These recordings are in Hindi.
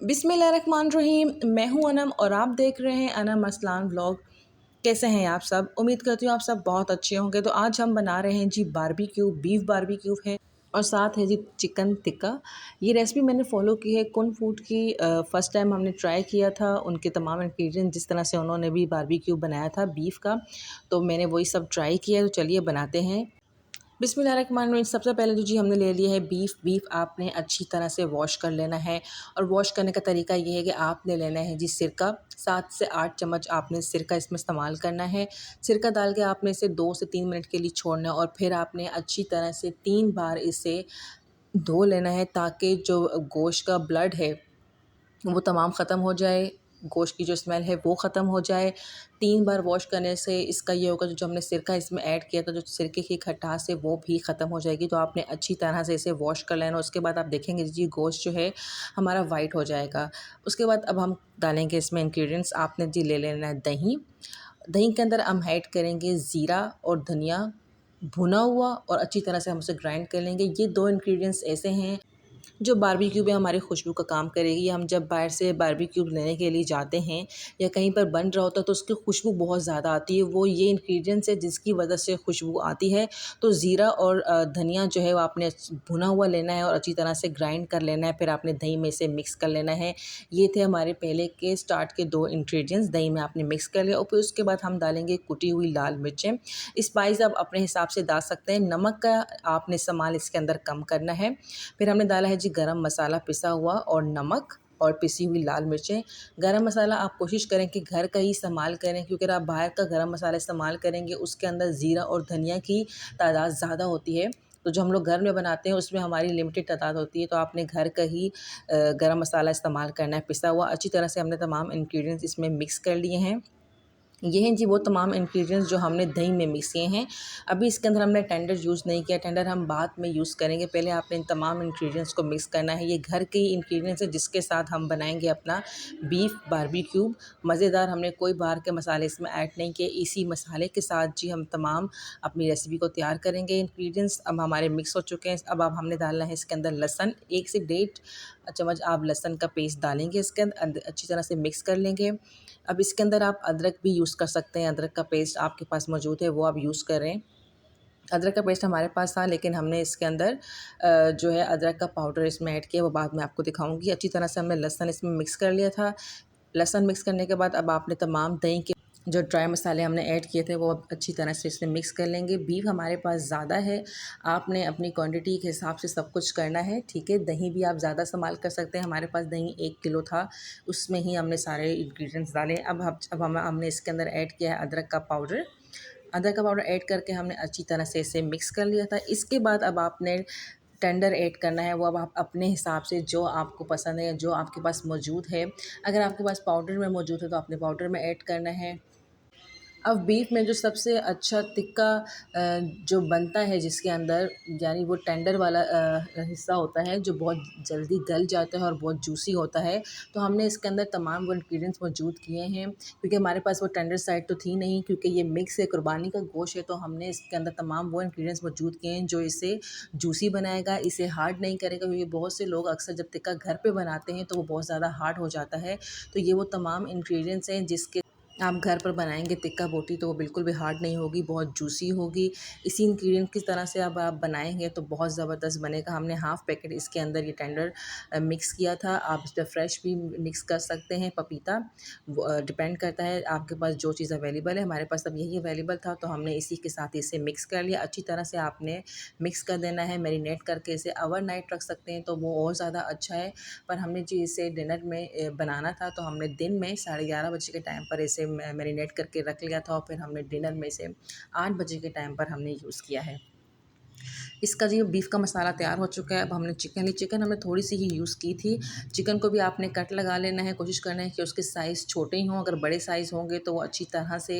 बिस्मिल्लाहिर्रहमानिर्रहीम। मैं हूं अनम और आप देख रहे हैं अनम असलान व्लॉग। कैसे हैं आप सब? उम्मीद करती हूँ आप सब बहुत अच्छे होंगे। तो आज हम बना रहे हैं जी बारबेक्यू, बीफ बारबेक्यू है और साथ है जी चिकन टिक्का। ये रेसिपी मैंने फॉलो की है कुन फूड की। फ़र्स्ट टाइम हमने ट्राई किया था उनके तमाम इंग्रेडिएंट जिस तरह से उन्होंने भी बारबेक्यू बनाया था बीफ का, तो मैंने वही सब ट्राई किया। तो चलिए बनाते हैं। बिस्मिल्लाहिर्रहमानिर्रहीम। सबसे पहले तो जी हमने ले लिया है बीफ आपने अच्छी तरह से वॉश कर लेना है। और वॉश करने का तरीका ये है कि आपने लेना है जी सिरका, 7 से 8 चम्मच आपने सिरका इसमें इस्तेमाल करना है। सिरका डाल के आपने इसे 2 से 3 मिनट के लिए छोड़ना है और फिर आपने अच्छी तरह से 3 बार इसे धो लेना है ताकि जो गोश्त का ब्लड है वो तमाम ख़त्म हो जाए, गोश्त की जो स्मेल है वो ख़त्म हो जाए। 3 बार वॉश करने से इसका ये होगा जो हमने सिरका इसमें ऐड किया था, जो सिरके की खटास है वो भी ख़त्म हो जाएगी। तो आपने अच्छी तरह से इसे वॉश कर लेना। उसके बाद आप देखेंगे जी गोश्त जो है हमारा वाइट हो जाएगा। उसके बाद अब हम डालेंगे इसमें इंग्रेडिएंट्स। आपने जी ले लेना है दही। दही के अंदर हम ऐड करेंगे ज़ीरा और धनिया भुना हुआ और अच्छी तरह से हम उसे ग्राइंड कर लेंगे। ये 2 इंग्रेडिएंट्स ऐसे हैं जो बारबेक्यू में हमारी खुशबू का काम करेगी। हम जब बाहर से बारबेक्यू लेने के लिए जाते हैं या कहीं पर बन रहा होता है तो उसकी खुशबू बहुत ज़्यादा आती है। वो ये इंग्रेडिएंट्स है जिसकी वजह से खुशबू आती है। तो ज़ीरा और धनिया जो है वो आपने भुना हुआ लेना है और अच्छी तरह से ग्राइंड कर लेना है। फिर आपने दही में से मिक्स कर लेना है। ये थे हमारे पहले के स्टार्ट के 2 इंग्रेडिएंट्स। दही में आपने मिक्स कर लिया और फिर उसके बाद हम डालेंगे कुटी हुई लाल मिर्चें। स्पाइस आप अपने हिसाब से डाल सकते हैं। नमक का आपने इस्तेमाल इसके अंदर कम करना है। फिर हमने डाला है जी गरम मसाला पिसा हुआ और नमक और पिसी हुई लाल मिर्चें। गरम मसाला आप कोशिश करें कि घर का ही इस्तेमाल करें, क्योंकि अगर आप बाहर का गरम मसाला इस्तेमाल करेंगे उसके अंदर ज़ीरा और धनिया की तादाद ज़्यादा होती है। तो जो हम लोग घर में बनाते हैं उसमें हमारी लिमिटेड तादाद होती है। तो आपने घर का ही गरम मसाला इस्तेमाल करना है पिसा हुआ। अच्छी तरह से हमने तमाम इंग्रेडिएंट्स इसमें मिक्स कर लिए हैं। ये हैं जी वो तमाम इंग्रेडिएंट्स जो हमने दही में मिक्स किए हैं। अभी इसके अंदर हमने टेंडर यूज़ नहीं किया, टेंडर हम बाद में यूज़ करेंगे। पहले आपने इन तमाम इंग्रेडिएंट्स को मिक्स करना है। ये घर के ही इंग्रेडिएंट्स है जिसके साथ हम बनाएंगे अपना बीफ बारबेक्यू मज़ेदार। हमने कोई बाहर के मसाले इसमें ऐड नहीं किए। इसी मसाले के साथ जी हम तमाम अपनी रेसिपी को तैयार करेंगे। इंग्रेडिएंट्स अब हमारे मिक्स हो चुके हैं। अब हमने डालना है इसके अंदर लहसुन। 1 से 1.5 चम्मच आप लहसुन का पेस्ट डालेंगे इसके अंदर, अच्छी तरह से मिक्स कर लेंगे। अब इसके अंदर आप अदरक भी यूज़ कर सकते हैं। अदरक का पेस्ट आपके पास मौजूद है वो आप यूज़ करें। अदरक का पेस्ट हमारे पास था लेकिन हमने इसके अंदर जो है अदरक का पाउडर इसमें ऐड किया, वो बाद में आपको दिखाऊंगी। अच्छी तरह से हमने लहसुन इसमें मिक्स कर लिया था। लहसुन मिक्स करने के बाद अब आपने तमाम दही के जो ड्राई मसाले हमने ऐड किए थे वो अब अच्छी तरह से इसमें मिक्स कर लेंगे। बीफ हमारे पास ज़्यादा है, आपने अपनी क्वांटिटी के हिसाब से सब कुछ करना है, ठीक है। दही भी आप ज़्यादा इस्तेमाल कर सकते हैं। हमारे पास दही 1 किलो था, उसमें ही हमने सारे इंग्रेडिएंट्स डाले। हमने इसके अंदर ऐड किया है अदरक का पाउडर। अदरक का पाउडर ऐड करके हमने अच्छी तरह से इसे मिक्स कर लिया था। इसके बाद अब आपने टेंडर ऐड करना है, वो अब आप अपने हिसाब से जो आपको पसंद है, जो आपके पास मौजूद है। अगर आपके पास पाउडर में मौजूद है तो आपने पाउडर में ऐड करना है। अब बीफ में जो सबसे अच्छा तिक्का जो बनता है जिसके अंदर, यानी वो टेंडर वाला हिस्सा होता है जो बहुत जल्दी गल जाता है और बहुत जूसी होता है। तो हमने इसके अंदर तमाम वो इंग्रेडिएंट्स मौजूद किए हैं, क्योंकि हमारे पास वो टेंडर साइड तो थी नहीं, क्योंकि ये मिक्स है, कुर्बानी का गोश्त है। तो हमने इसके अंदर तमाम वो इंग्रेडिएंट्स मौजूद किए हैं जो इसे जूसी बनाएगा, इसे हार्ड नहीं करेगा। क्योंकि बहुत से लोग अक्सर जब तिक्का घर पे बनाते हैं तो वो बहुत ज़्यादा हार्ड हो जाता है। तो ये वो तमाम इंग्रेडिएंट्स हैं जिसके आप घर पर बनाएंगे टिक्का बोटी तो वो बिल्कुल भी हार्ड नहीं होगी, बहुत जूसी होगी। इसी इंग्रेडिएंट की तरह से अब आप बनाएंगे तो बहुत ज़बरदस्त बनेगा। हमने हाफ़ पैकेट इसके अंदर ये टेंडर मिक्स किया था। आप इस पर फ्रेश भी मिक्स कर सकते हैं, पपीता, डिपेंड करता है आपके पास जो चीज़ अवेलेबल है। हमारे पास अब यही अवेलेबल था तो हमने इसी के साथ इसे मिक्स कर लिया। अच्छी तरह से आपने मिक्स कर देना है। मैरिनेट करके इसे ओवरनाइट रख सकते हैं तो वो और ज़्यादा अच्छा है। पर हमने जी इसे डिनर में बनाना था तो हमने दिन में 11:30 बजे के टाइम पर इसे मैरिनेट करके रख लिया था और फिर हमने डिनर में इसे 8 बजे के टाइम पर हमने यूज़ किया है। इसका जो बीफ का मसाला तैयार हो चुका है। अब हमने चिकन ली, चिकन हमने थोड़ी सी ही यूज़ की थी। चिकन को भी आपने कट लगा लेना है, कोशिश करना है कि उसके साइज़ छोटे ही हों। अगर बड़े साइज़ होंगे तो वो अच्छी तरह से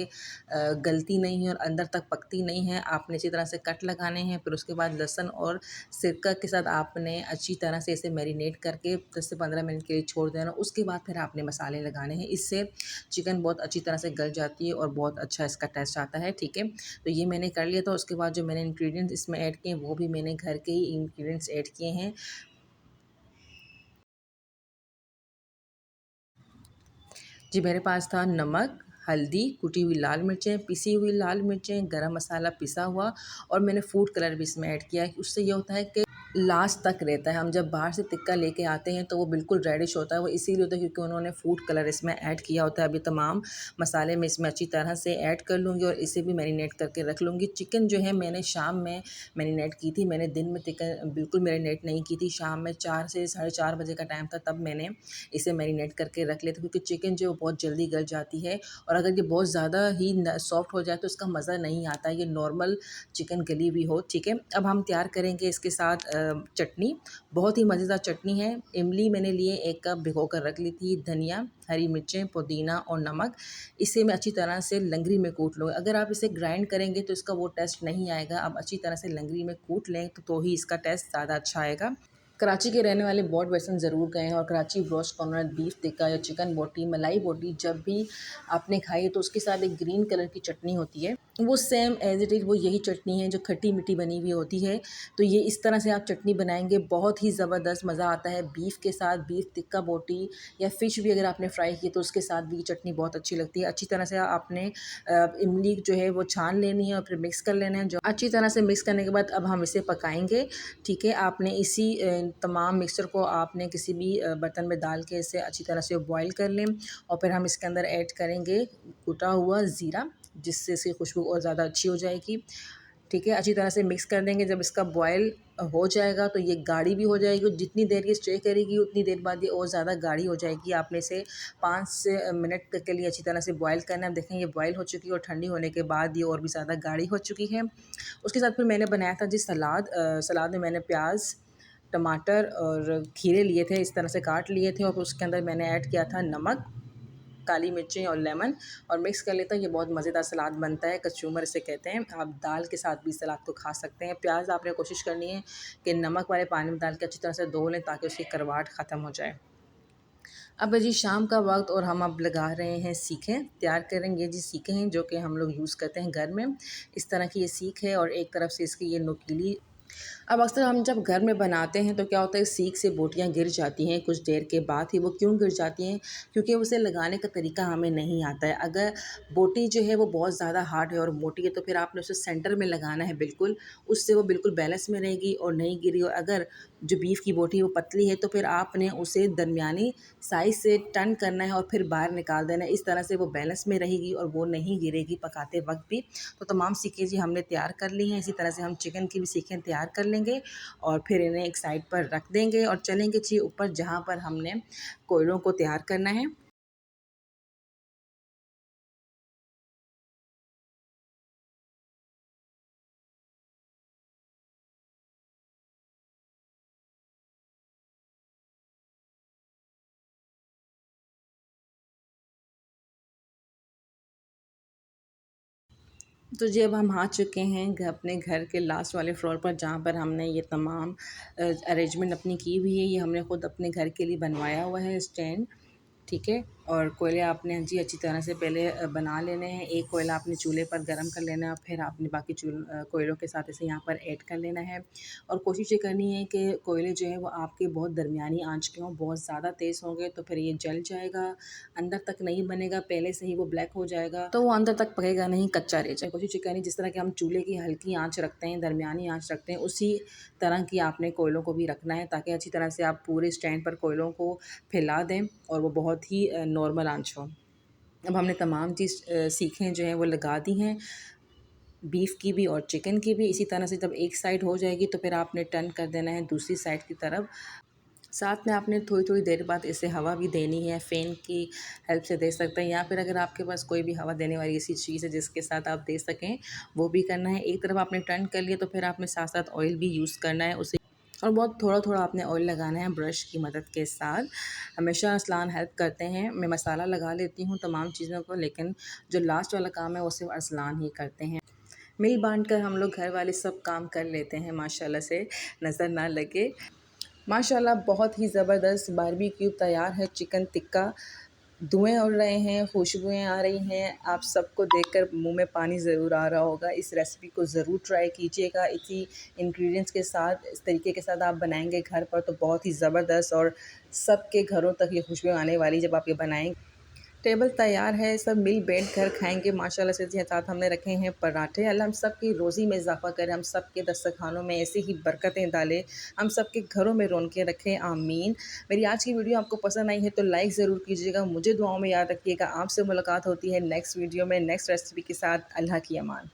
गलती नहीं है और अंदर तक पकती नहीं है। आपने अच्छी तरह से कट लगाने हैं। फिर उसके बाद लहसुन और सिरका के साथ आपने अच्छी तरह से इसे मैरिनेट करके 10 से 15 मिनट के लिए छोड़ देना। उसके बाद फिर आपने मसाले लगाने हैं। इससे चिकन बहुत अच्छी तरह से गल जाती है और बहुत अच्छा इसका टेस्ट आता है, ठीक है। तो ये मैंने कर लिया था। उसके बाद जो मैंने इंग्रेडिएंट्स इसमें ऐड किए वो भी मैंने घर के ही इंग्रेडिएंट्स ऐड किए हैं। जी, मेरे पास था नमक, हल्दी, कुटी हुई लाल मिर्चें, पिसी हुई लाल मिर्चें, गरम मसाला पिसा हुआ और मैंने फूड कलर भी इसमें ऐड किया है। उससे ये होता है कि लास्ट तक रहता है। हम जब बाहर से टिक्का लेके आते हैं तो वो बिल्कुल रेडिश होता है, वो इसीलिए होता है क्योंकि उन्होंने फूड कलर इसमें ऐड किया होता है। अभी तमाम मसाले मैं इसमें अच्छी तरह से ऐड कर लूँगी और इसे भी मैरिनेट करके रख लूँगी। चिकन जो है मैंने शाम में मैरिनेट की थी, मैंने दिन में चिकन बिल्कुल मैरिनेट नहीं की थी। शाम में 4 से साढ़े 4 बजे का टाइम था, तब मैंने इसे मैरिनेट करके रख लिया था, क्योंकि चिकन जो है वो बहुत जल्दी गल जाती है और अगर ये बहुत ज़्यादा ही सॉफ्ट हो जाए तो इसका मज़ा नहीं आता है, ये नॉर्मल चिकन गली हुई हो। ठीक है, अब हम तैयार करेंगे इसके साथ चटनी। बहुत ही मज़ेदार चटनी है। इमली मैंने लिए 1 कप भिगो कर रख ली थी, धनिया, हरी मिर्चें, पुदीना और नमक। इसे मैं अच्छी तरह से लंगरी में कूट लूँगी। अगर आप इसे ग्राइंड करेंगे तो इसका वो टेस्ट नहीं आएगा। आप अच्छी तरह से लंगरी में कूट लें तो ही इसका टेस्ट ज़्यादा अच्छा आएगा। कराची के रहने वाले बहुत वैसन ज़रूर गए हैं और Karachi roast corner, beef tikka या चिकन बोटी, मलाई बोटी जब भी आपने खाई तो उसके साथ एक ग्रीन कलर की चटनी होती है, वो सेम एज़ इट इज़ वो यही चटनी है जो खट्टी मीठी बनी हुई होती है। तो ये इस तरह से आप चटनी बनाएंगे, बहुत ही ज़बरदस्त मज़ा आता है बीफ के साथ। बीफ टिक्का बोटी या फ़िश भी अगर आपने फ्राई की तो उसके साथ भी ये चटनी बहुत अच्छी लगती है। अच्छी तरह से आपने इमली जो है वो छान लेनी है और फिर मिक्स कर लेना है। जो अच्छी तरह से मिक्स करने के बाद अब हम इसे पकाएंगे। ठीक है, आपने इसी तमाम मिक्सचर को आपने किसी भी बर्तन में डाल के इसे अच्छी तरह से बॉईल कर लें और फिर हम इसके अंदर ऐड करेंगे कुटा हुआ ज़ीरा, जिससे इसकी खुशबू और ज़्यादा अच्छी हो जाएगी। ठीक है, अच्छी तरह से मिक्स कर देंगे। जब इसका बॉयल हो जाएगा तो ये गाढ़ी भी हो जाएगी, जितनी देर ये स्टे करेगी उतनी देर बाद ये और ज़्यादा गाढ़ी हो जाएगी। आपने इसे 5 से मिनट के लिए अच्छी तरह से बॉयल करना है। देखें ये बॉयल हो चुकी है और ठंडी होने के बाद ये और भी ज़्यादा गाढ़ी हो चुकी है। उसके साथ फिर मैंने बनाया था जी सलाद। सलाद में मैंने प्याज, टमाटर और खीरे लिए थे, इस तरह से काट लिए थे और उसके अंदर मैंने ऐड किया था नमक, काली मिर्चें और लेमन और मिक्स कर लेता हूँ। ये बहुत मज़ेदार सलाद बनता है, कचूमर इसे कहते हैं। आप दाल के साथ भी सलाद को खा सकते हैं। प्याज आपने कोशिश करनी है कि नमक वाले पानी में डाल के अच्छी तरह से धो लें ताकि उसकी करवाहट ख़त्म हो जाए। अब है जी शाम का वक्त और हम अब लगा रहे हैं सीखें, तैयार करेंगे जी सीखें हैं जो कि हम लोग यूज़ करते हैं घर में। इस तरह की ये सीख है और एक तरफ से इसकी ये नुकीली। अब अक्सर हम जब घर में बनाते हैं तो क्या होता है, सीख से बोटियाँ गिर जाती हैं कुछ देर के बाद ही। वो क्यों गिर जाती हैं? क्योंकि उसे लगाने का तरीका हमें नहीं आता है। अगर बोटी जो है वो बहुत ज़्यादा हार्ड है और मोटी है तो फिर आपने उसे सेंटर में लगाना है बिल्कुल, उससे वो बिल्कुल बैलेंस में रहेगी और नहीं गिरी। और अगर जो बीफ की बोटी है वो पतली है तो फिर आपने उसे दरमियानी साइज़ से टर्न करना है और फिर बाहर निकाल देना है। इस तरह से वो बैलेंस में रहेगी और वो नहीं गिरेगी पकाते वक्त भी। तो तमाम सीखें जी हमने तैयार कर ली हैं। इसी तरह से हम चिकन की भी सीखें तैयार कर लेंगे और फिर इन्हें एक साइड पर रख देंगे और चलेंगे जी ऊपर जहाँ पर हमने कोयलों को तैयार करना है। तो जी अब हम आ चुके हैं अपने घर के लास्ट वाले फ्लोर पर, जहाँ पर हमने ये तमाम अरेंजमेंट अपनी की हुई है। ये हमने ख़ुद अपने घर के लिए बनवाया हुआ है स्टैंड। ठीक है, और कोयले आपने जी अच्छी तरह से पहले बना लेने हैं। एक कोयला आपने चूल्हे पर गरम कर लेना है, फिर आपने बाकी कोयलों के साथ इसे यहाँ पर ऐड कर लेना है। और कोशिश ये करनी है कि कोयले जो है वो आपके बहुत दरमियानी आंच के हों। बहुत ज़्यादा तेज़ होंगे तो फिर ये जल जाएगा, अंदर तक नहीं बनेगा, पहले से ही वो ब्लैक हो जाएगा तो वो अंदर तक पकेगा नहीं, कच्चा रह जाएगा। कोशिश ये करनी जिस तरह के हम चूल्हे की हल्की आँच रखते हैं, दरमियानी आँच रखते हैं, उसी तरह की आपने कोयलों को भी रखना है ताकि अच्छी तरह से आप पूरे स्टैंड पर कोयलों को फैला दें और वो बहुत ही नॉर्मल आँच हो। अब हमने तमाम चीज़ सीखें जो हैं वो लगा दी हैं, बीफ की भी और चिकन की भी। इसी तरह से जब एक साइड हो जाएगी तो फिर आपने टर्न कर देना है दूसरी साइड की तरफ। साथ में आपने थोड़ी-थोड़ी देर बाद इसे हवा भी देनी है, फ़ैन की हेल्प से दे सकते हैं या फिर अगर आपके पास कोई भी हवा देने वाली ऐसी चीज़ है जिसके साथ आप दे सकें, वो भी करना है। एक तरफ आपने टर्न कर लिया तो फिर आपने साथ-साथ ऑयल भी यूज़ करना है उसे और बहुत थोड़ा-थोड़ा आपने ऑयल लगाना है ब्रश की मदद के साथ। हमेशा अरसलान हेल्प करते हैं, मैं मसाला लगा लेती हूँ तमाम चीज़ों को, लेकिन जो लास्ट वाला काम है वो सिर्फ़ अरसलान ही करते हैं। मिल बाँट कर हम लोग घर वाले सब काम कर लेते हैं माशाल्लाह से, नज़र ना लगे। माशाल्लाह बहुत ही ज़बरदस्त बारबेक्यू तैयार है, चिकन टिक्का। धुएँ उड़ रहे हैं, खुशबुएँ आ रही हैं, आप सबको देखकर मुँह में पानी ज़रूर आ रहा होगा। इस रेसिपी को ज़रूर ट्राई कीजिएगा। इसी इंग्रीडिएंट्स के साथ, इस तरीके के साथ आप बनाएँगे घर पर तो बहुत ही ज़बरदस्त और सबके घरों तक ये खुशबू आने वाली जब आप ये बनाएँगे। टेबल तैयार है, सब मिल बैठ कर खाएंगे माशाल्लाह से जी। साथ हमने रखे हैं पराठे। अल्लाह हम सब की रोज़ी में इजाफ़ा करे, हम सब के दस्तरखानों में ऐसे ही बरकतें डाले, हम सब के घरों में रौनकें रखे, आमीन। मेरी आज की वीडियो आपको पसंद आई है तो लाइक ज़रूर कीजिएगा, मुझे दुआओं में याद रखिएगा। आपसे मुलाकात होती है नेक्स्ट वीडियो में नेक्स्ट रेसिपी के साथ। अल्लाह की अमान।